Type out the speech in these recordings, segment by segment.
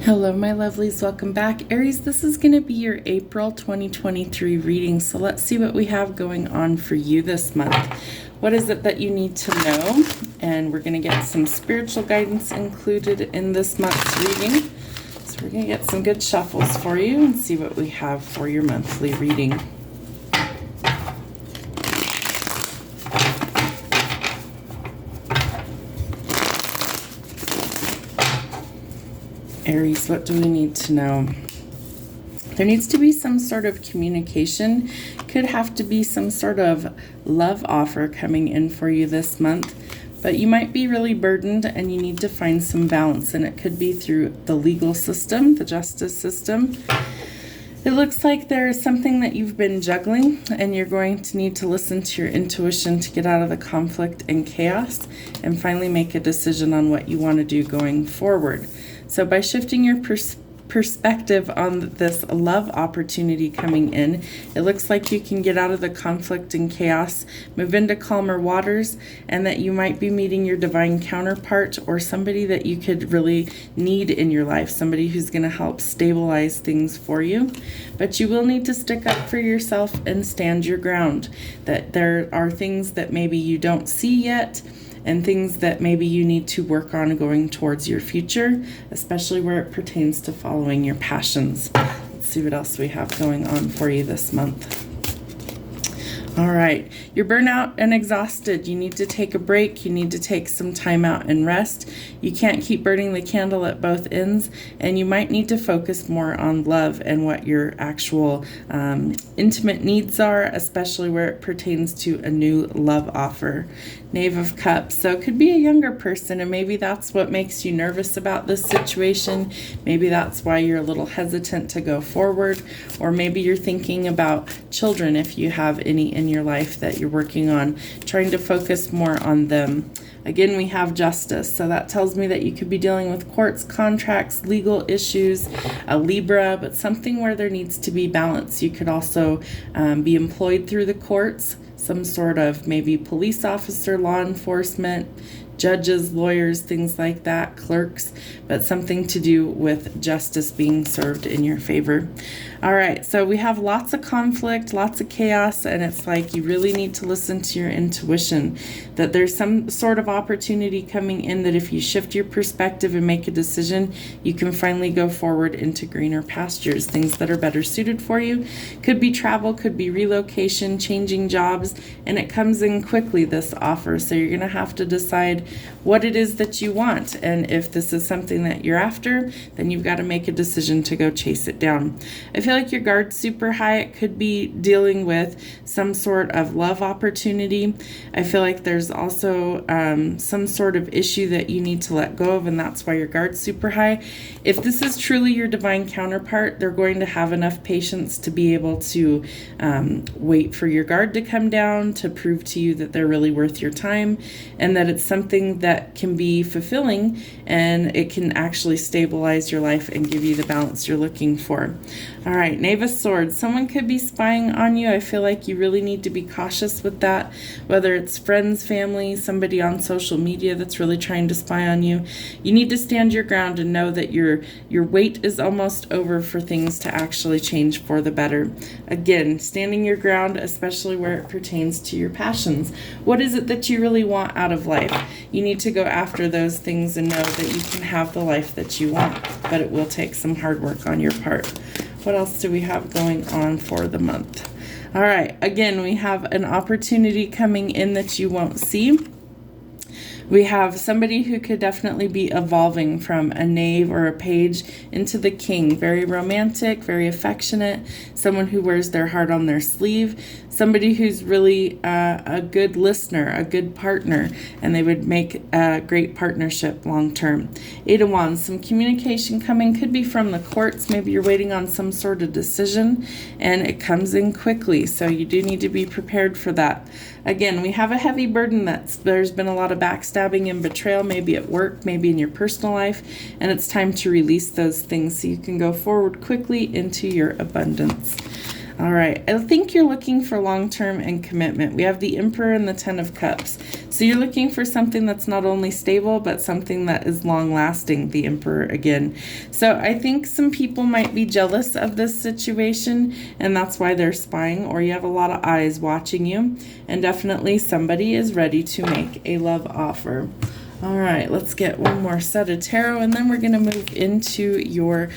Hello, my lovelies. Welcome back. Aries, this is going to be your April 2023 reading. So let's see what we have going on for you this month. What is it that you need to know? And we're going to get some spiritual guidance included in this month's reading. So we're going to get some good shuffles for you and see what we have for your monthly reading. Aries, what do we need to know? There needs to be some sort of communication. Could have to be some sort of love offer coming in for you this month. But you might be really burdened and you need to find some balance. And it could be through the legal system, the justice system. It looks like there is something that you've been juggling and you're going to need to listen to your intuition to get out of the conflict and chaos and finally make a decision on what you want to do going forward. So by shifting your perspective on this love opportunity coming in, it looks like you can get out of the conflict and chaos, move into calmer waters, and that you might be meeting your divine counterpart or somebody that you could really need in your life, somebody who's going to help stabilize things for you. But you will need to stick up for yourself and stand your ground, that there are things that maybe you don't see yet, and things that maybe you need to work on going towards your future, especially where it pertains to following your passions. Let's see what else we have going on for you this month. All right, you're burnout and exhausted. You need to take a break. You need to take some time out and rest. You can't keep burning the candle at both ends, and you might need to focus more on love and what your actual intimate needs are, especially where it pertains to a new love offer. Knave of Cups. So it could be a younger person, and maybe that's what makes you nervous about this situation. Maybe that's why you're a little hesitant to go forward, or maybe you're thinking about children if you have any in your life that you're working on, trying to focus more on them. Again, we have justice, so that tells me that you could be dealing with courts, contracts, legal issues, a Libra, but something where there needs to be balance. You could also be employed through the courts, some sort of maybe police officer, law enforcement, judges, lawyers, things like that, clerks, but something to do with justice being served in your favor. All right, so we have lots of conflict, lots of chaos, and it's like you really need to listen to your intuition, that there's some sort of opportunity coming in that if you shift your perspective and make a decision, you can finally go forward into greener pastures, things that are better suited for you. Could be travel, could be relocation, changing jobs, and it comes in quickly, this offer, so you're going to have to decide what it is that you want, and if this is something that you're after, then you've got to make a decision to go chase it down. I feel like your guard's super high. It could be dealing with some sort of love opportunity. I feel like there's also some sort of issue that you need to let go of, and that's why your guard's super high. If this is truly your divine counterpart, they're going to have enough patience to be able to wait for your guard to come down, to prove to you that they're really worth your time, and that it's something that can be fulfilling, and it can actually stabilize your life and give you the balance you're looking for. All right, Knave of Swords. Someone could be spying on you. I feel like you really need to be cautious with that, whether it's friends, family, somebody on social media that's really trying to spy on you. You need to stand your ground and know that your wait is almost over for things to actually change for the better. Again, standing your ground, especially where it pertains to your passions. What is it that you really want out of life? You need to go after those things and know that you can have the life that you want, but it will take some hard work on your part. What else do we have going on for the month? All right, again, we have an opportunity coming in that you won't see. We have somebody who could definitely be evolving from a knave or a page into the king. Very romantic, very affectionate, someone who wears their heart on their sleeve, somebody who's really a good listener, a good partner, and they would make a great partnership long term. Eight of Wands, some communication coming, could be from the courts. Maybe you're waiting on some sort of decision and it comes in quickly, so you do need to be prepared for that. Again, we have a heavy burden there's been a lot of backstabbing and betrayal, maybe at work, maybe in your personal life, and it's time to release those things so you can go forward quickly into your abundance. All right, I think you're looking for long-term and commitment. We have the Emperor and the Ten of Cups. So you're looking for something that's not only stable, but something that is long-lasting, the Emperor again. So I think some people might be jealous of this situation, and that's why they're spying, or you have a lot of eyes watching you, and definitely somebody is ready to make a love offer. All right, let's get one more set of tarot, and then we're going to move into your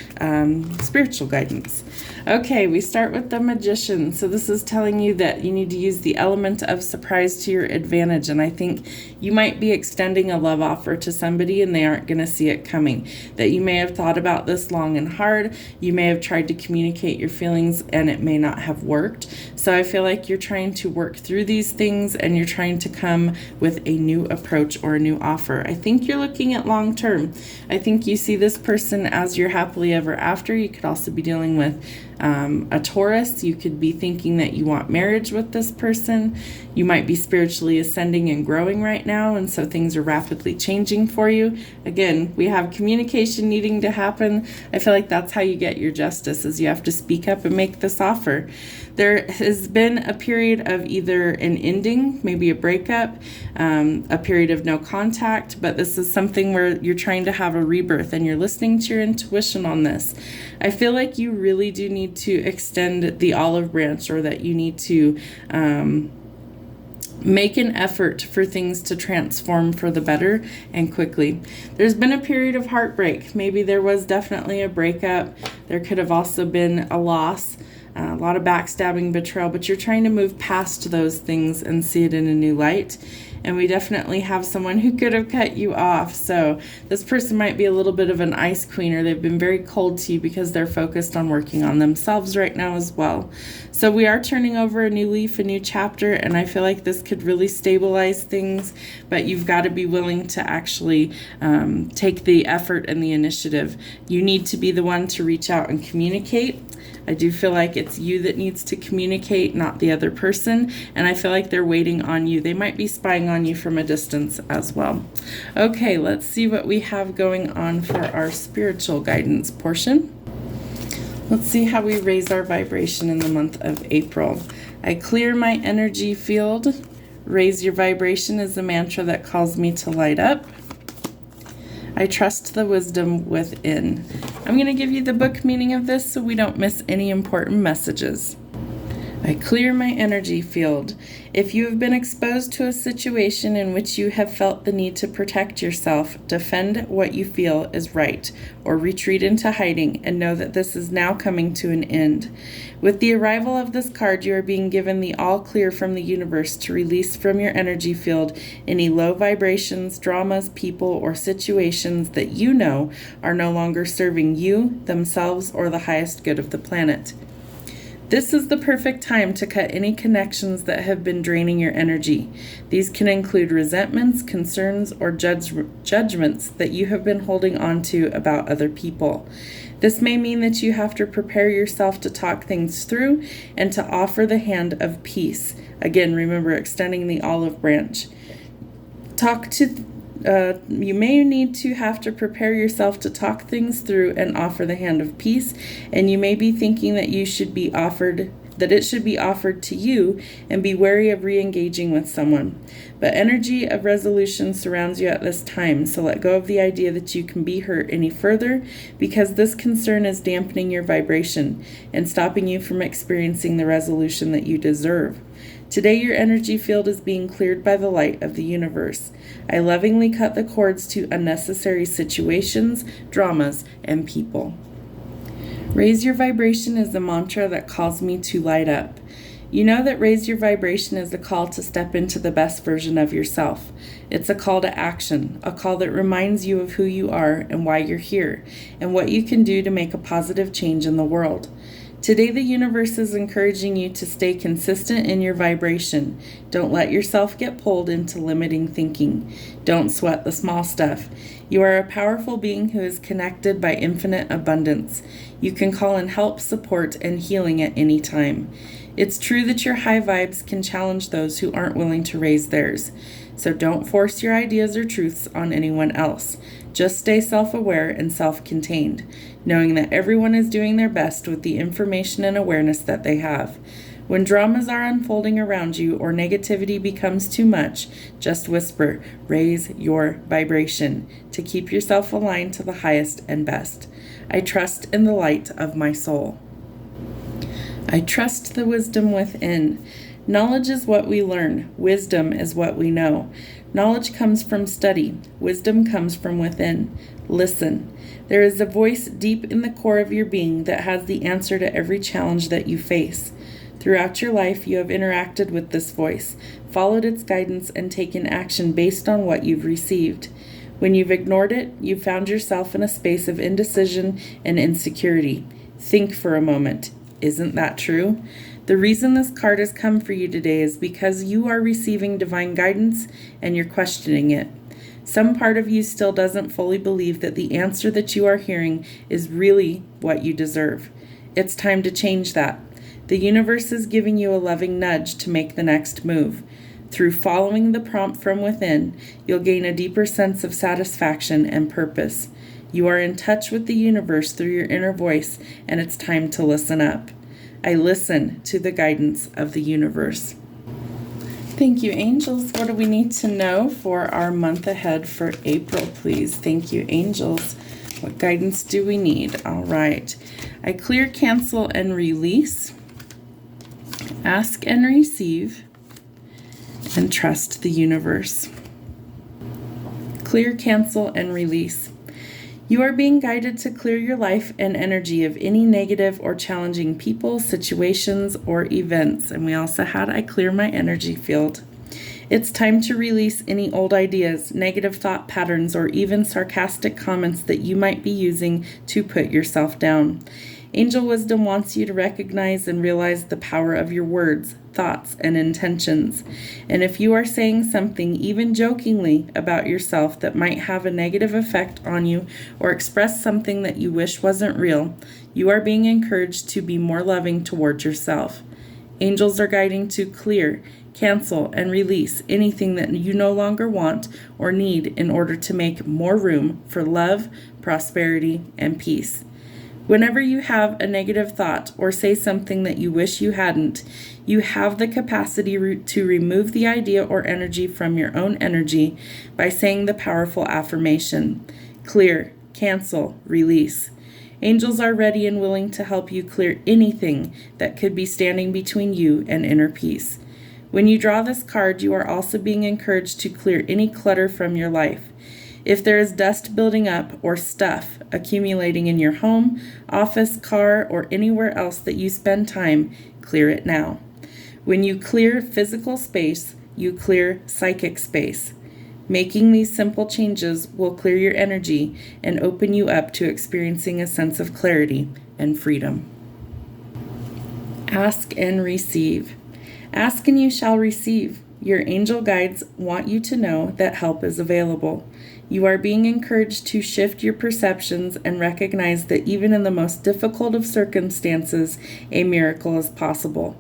spiritual guidance. Okay, we start with the Magician. So this is telling you that you need to use the element of surprise to your advantage, and I think you might be extending a love offer to somebody and they aren't going to see it coming. That you may have thought about this long and hard. You may have tried to communicate your feelings and it may not have worked. So I feel like you're trying to work through these things and you're trying to come with a new approach or a new offer. I think you're looking at long term. I think you see this person as your happily ever after. You could also be dealing with a Taurus. You could be thinking that you want marriage with this person. You might be spiritually ascending and growing right now, and so things are rapidly changing for you. Again, we have communication needing to happen. I feel like that's how you get your justice, is you have to speak up and make this offer. There has been a period of either an ending, maybe a breakup, a period of no contact, but this is something where you're trying to have a rebirth and you're listening to your intuition on this. I feel like you really do need to extend the olive branch, or that you need to make an effort for things to transform for the better and quickly. There's been a period of heartbreak. Maybe there was definitely a breakup. There could have also been a loss. A lot of backstabbing, betrayal, but you're trying to move past those things and see it in a new light. And we definitely have someone who could have cut you off. So this person might be a little bit of an ice queen, or they've been very cold to you because they're focused on working on themselves right now as well. So we are turning over a new leaf, a new chapter, and I feel like this could really stabilize things, but you've got to be willing to actually take the effort and the initiative. You need to be the one to reach out and communicate. I do feel like it's you that needs to communicate, not the other person. And I feel like they're waiting on you. They might be spying on you from a distance as well. Okay, let's see what we have going on for our spiritual guidance portion. Let's see how we raise our vibration in the month of April. I clear my energy field. Raise your vibration is the mantra that calls me to light up. I trust the wisdom within. I'm going to give you the book meaning of this so we don't miss any important messages. I clear my energy field. If you have been exposed to a situation in which you have felt the need to protect yourself, defend what you feel is right, or retreat into hiding and know that this is now coming to an end. With the arrival of this card, you are being given the all clear from the universe to release from your energy field any low vibrations, dramas, people, or situations that you know are no longer serving you, themselves, or the highest good of the planet. This is the perfect time to cut any connections that have been draining your energy. These can include resentments, concerns, or judgments that you have been holding on to about other people. This may mean that you have to prepare yourself to talk things through and to offer the hand of peace. Again, remember, extending the olive branch. You may need to have to prepare yourself to talk things through and offer the hand of peace, and you may be thinking that it should be offered to you, and be wary of re-engaging with someone. But energy of resolution surrounds you at this time, so let go of the idea that you can be hurt any further, because this concern is dampening your vibration and stopping you from experiencing the resolution that you deserve. Today, your energy field is being cleared by the light of the universe. I lovingly cut the cords to unnecessary situations, dramas, and people. Raise your vibration is the mantra that calls me to light up. You know that raise your vibration is a call to step into the best version of yourself. It's a call to action, a call that reminds you of who you are and why you're here, and what you can do to make a positive change in the world. Today, the universe is encouraging you to stay consistent in your vibration. Don't let yourself get pulled into limiting thinking. Don't sweat the small stuff. You are a powerful being who is connected by infinite abundance. You can call in help, support, and healing at any time. It's true that your high vibes can challenge those who aren't willing to raise theirs. So don't force your ideas or truths on anyone else. Just stay self-aware and self-contained, knowing that everyone is doing their best with the information and awareness that they have. When dramas are unfolding around you or negativity becomes too much, just whisper, raise your vibration to keep yourself aligned to the highest and best. I trust in the light of my soul. I trust the wisdom within. Knowledge is what we learn. Wisdom is what we know. Knowledge comes from study. Wisdom comes from within. Listen. There is a voice deep in the core of your being that has the answer to every challenge that you face. Throughout your life, you have interacted with this voice, followed its guidance, and taken action based on what you've received. When you've ignored it, you've found yourself in a space of indecision and insecurity. Think for a moment. Isn't that true? The reason this card has come for you today is because you are receiving divine guidance and you're questioning it. Some part of you still doesn't fully believe that the answer that you are hearing is really what you deserve. It's time to change that. The universe is giving you a loving nudge to make the next move. Through following the prompt from within, you'll gain a deeper sense of satisfaction and purpose. You are in touch with the universe through your inner voice, and it's time to listen up. I listen to the guidance of the universe. Thank you, angels. What do we need to know for our month ahead for April, please? Thank you, angels. What guidance do we need? All right. I clear, cancel, and release. Ask and receive, and trust the universe. Clear, cancel, and release. You are being guided to clear your life and energy of any negative or challenging people, situations, or events. And we also had I clear my energy field. It's time to release any old ideas, negative thought patterns, or even sarcastic comments that you might be using to put yourself down. Angel wisdom wants you to recognize and realize the power of your words, thoughts, and intentions. And if you are saying something, even jokingly, about yourself that might have a negative effect on you or express something that you wish wasn't real, you are being encouraged to be more loving towards yourself. Angels are guiding to clear, cancel, and release anything that you no longer want or need in order to make more room for love, prosperity, and peace. Whenever you have a negative thought or say something that you wish you hadn't, you have the capacity to remove the idea or energy from your own energy by saying the powerful affirmation, clear, cancel, release. Angels are ready and willing to help you clear anything that could be standing between you and inner peace. When you draw this card, you are also being encouraged to clear any clutter from your life. If there is dust building up or stuff accumulating in your home, office, car, or anywhere else that you spend time, clear it now. When you clear physical space, you clear psychic space. Making these simple changes will clear your energy and open you up to experiencing a sense of clarity and freedom. Ask and receive. Ask and you shall receive. Your angel guides want you to know that help is available. You are being encouraged to shift your perceptions and recognize that even in the most difficult of circumstances, a miracle is possible.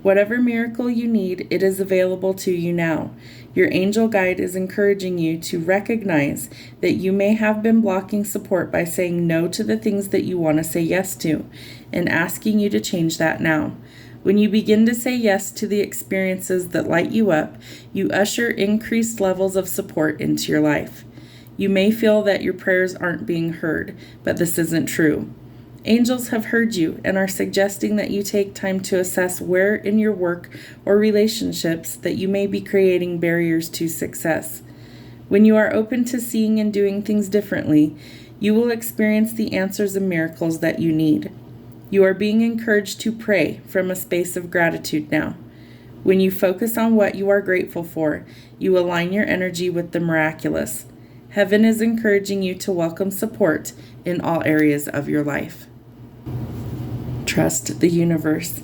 Whatever miracle you need, it is available to you now. Your angel guide is encouraging you to recognize that you may have been blocking support by saying no to the things that you want to say yes to, and asking you to change that now. When you begin to say yes to the experiences that light you up, you usher increased levels of support into your life. You may feel that your prayers aren't being heard, but this isn't true. Angels have heard you and are suggesting that you take time to assess where in your work or relationships that you may be creating barriers to success. When you are open to seeing and doing things differently, you will experience the answers and miracles that you need. You are being encouraged to pray from a space of gratitude now. When you focus on what you are grateful for, you align your energy with the miraculous. Heaven is encouraging you to welcome support in all areas of your life. Trust the universe.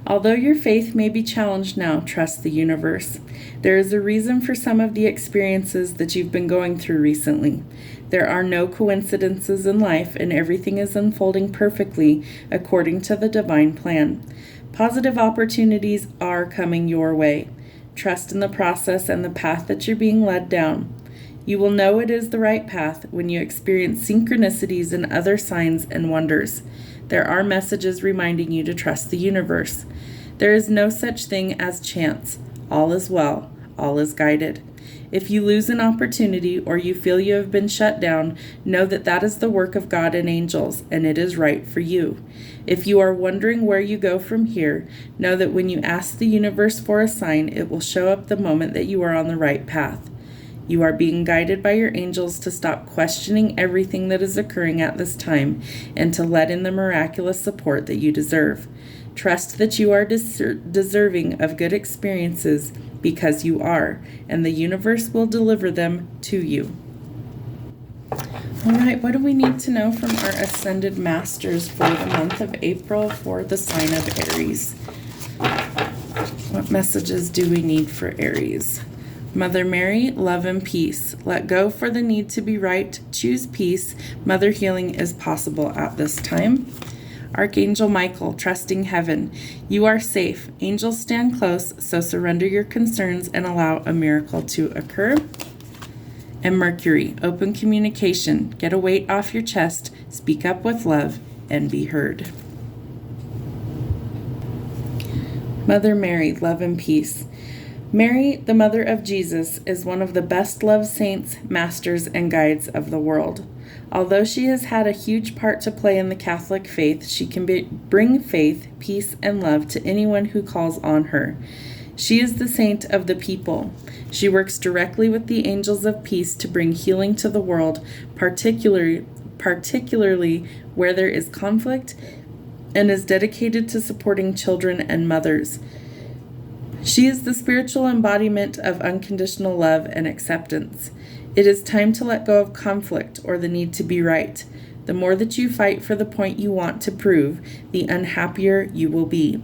Although your faith may be challenged now, trust the universe. There is a reason for some of the experiences that you've been going through recently. There are no coincidences in life, and everything is unfolding perfectly according to the divine plan. Positive opportunities are coming your way. Trust in the process and the path that you're being led down. You will know it is the right path when you experience synchronicities and other signs and wonders. There are messages reminding you to trust the universe. There is no such thing as chance. All is well. All is guided. If you lose an opportunity or you feel you have been shut down, know that that is the work of God and angels, and it is right for you. If you are wondering where you go from here, know that when you ask the universe for a sign, it will show up the moment that you are on the right path. You are being guided by your angels to stop questioning everything that is occurring at this time and to let in the miraculous support that you deserve. Trust that you are deserving of good experiences because you are, and the universe will deliver them to you. All right, what do we need to know from our Ascended Masters for the month of April for the sign of Aries? What messages do we need for Aries? Mother Mary, love and peace. Let go for the need to be right. Choose peace. Mother healing is possible at this time. Archangel Michael, trusting heaven. You are safe. Angels stand close, so surrender your concerns and allow a miracle to occur. And Mercury, open communication. Get a weight off your chest. Speak up with love and be heard. Mother Mary, love and peace. Mary, the mother of Jesus, is one of the best loved saints, masters, and guides of the world. Although she has had a huge part to play in the Catholic faith, she can bring faith, peace, and love to anyone who calls on her. She is the saint of the people. She works directly with the angels of peace to bring healing to the world, particularly where there is conflict, and is dedicated to supporting children and mothers. She is the spiritual embodiment of unconditional love and acceptance. It is time to let go of conflict or the need to be right. The more that you fight for the point you want to prove, the unhappier you will be.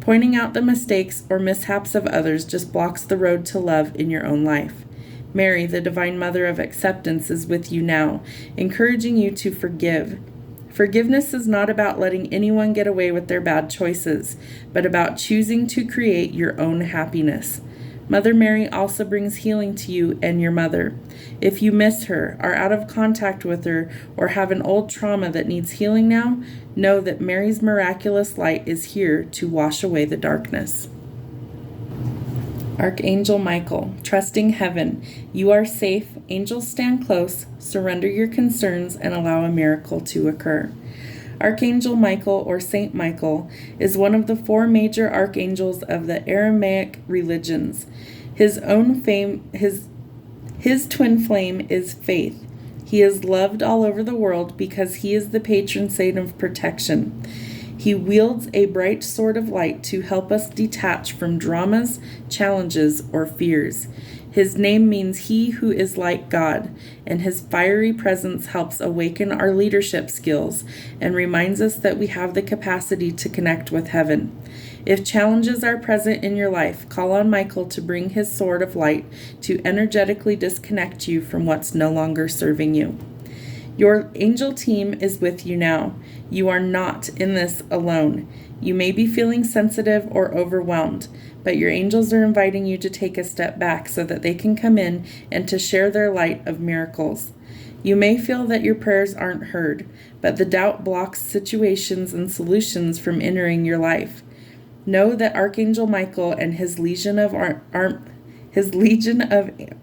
Pointing out the mistakes or mishaps of others just blocks the road to love in your own life. Mary, the Divine Mother of Acceptance, is with you now, encouraging you to forgive. Forgiveness is not about letting anyone get away with their bad choices, but about choosing to create your own happiness. Mother Mary also brings healing to you and your mother. If you miss her, are out of contact with her, or have an old trauma that needs healing now, know that Mary's miraculous light is here to wash away the darkness. Archangel Michael, trusting heaven. You are safe. Angels stand close. Surrender your concerns and allow a miracle to occur. Archangel Michael, or Saint Michael, is one of the four major archangels of the Aramaic religions. His twin flame is faith. He is loved all over the world because he is the patron saint of protection. He wields a bright sword of light to help us detach from dramas, challenges, or fears. His name means he who is like God, and his fiery presence helps awaken our leadership skills and reminds us that we have the capacity to connect with heaven. If challenges are present in your life, call on Michael to bring his sword of light to energetically disconnect you from what's no longer serving you. Your angel team is with you now. You are not in this alone. You may be feeling sensitive or overwhelmed, but your angels are inviting you to take a step back so that they can come in and to share their light of miracles. You may feel that your prayers aren't heard, but the doubt blocks situations and solutions from entering your life. Know that Archangel Michael and his legion of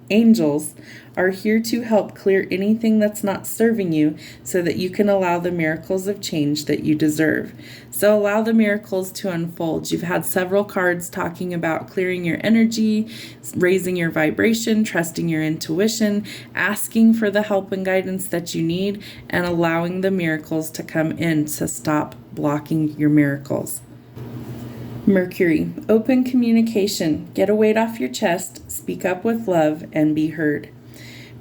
angels are here to help clear anything that's not serving you so that you can allow the miracles of change that you deserve. So allow the miracles to unfold. You've had several cards talking about clearing your energy, raising your vibration, trusting your intuition, asking for the help and guidance that you need, and allowing the miracles to come in to stop blocking your miracles. Mercury, open communication. Get a weight off your chest, speak up with love, and be heard.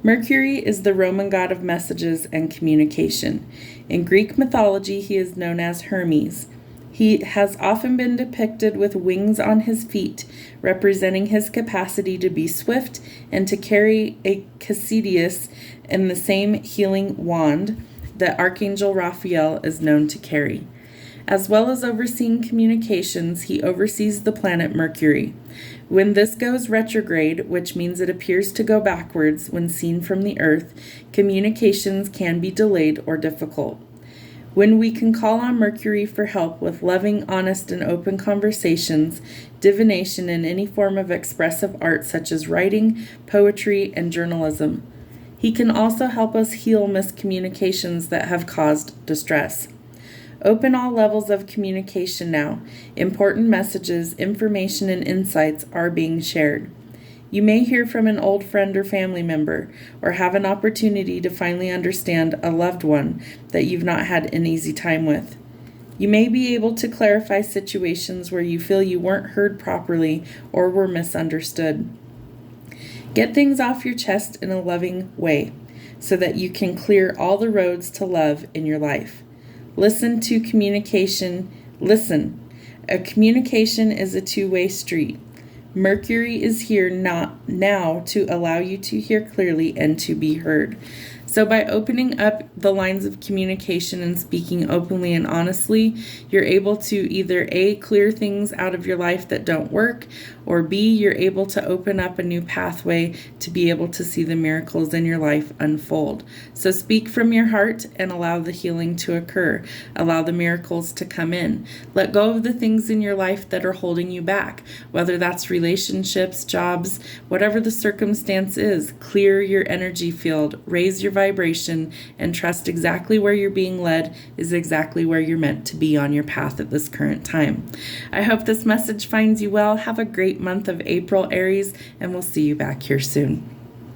Mercury is the Roman god of messages and communication. In Greek mythology, he is known as Hermes. He has often been depicted with wings on his feet, representing his capacity to be swift and to carry a cassidus and the same healing wand that Archangel Raphael is known to carry. As well as overseeing communications, he oversees the planet Mercury. When this goes retrograde, which means it appears to go backwards when seen from the Earth, communications can be delayed or difficult. When we can call on Mercury for help with loving, honest, and open conversations, divination, and any form of expressive art such as writing, poetry, and journalism. He can also help us heal miscommunications that have caused distress. Open all levels of communication now. Important messages, information, and insights are being shared. You may hear from an old friend or family member, or have an opportunity to finally understand a loved one that you've not had an easy time with. You may be able to clarify situations where you feel you weren't heard properly or were misunderstood. Get things off your chest in a loving way so that you can clear all the roads to love in your life. Listen to communication. Listen. A communication is a two-way street. Mercury is here now to allow you to hear clearly and to be heard. So by opening up the lines of communication and speaking openly and honestly, you're able to either A, clear things out of your life that don't work, or B, you're able to open up a new pathway to be able to see the miracles in your life unfold. So speak from your heart and allow the healing to occur. Allow the miracles to come in. Let go of the things in your life that are holding you back, whether that's relationships, jobs, whatever the circumstance is. Clear your energy field, raise your vibration, and trust exactly where you're being led is exactly where you're meant to be on your path at this current time. I hope this message finds you well. Have a great month of April, Aries, and we'll see you back here soon.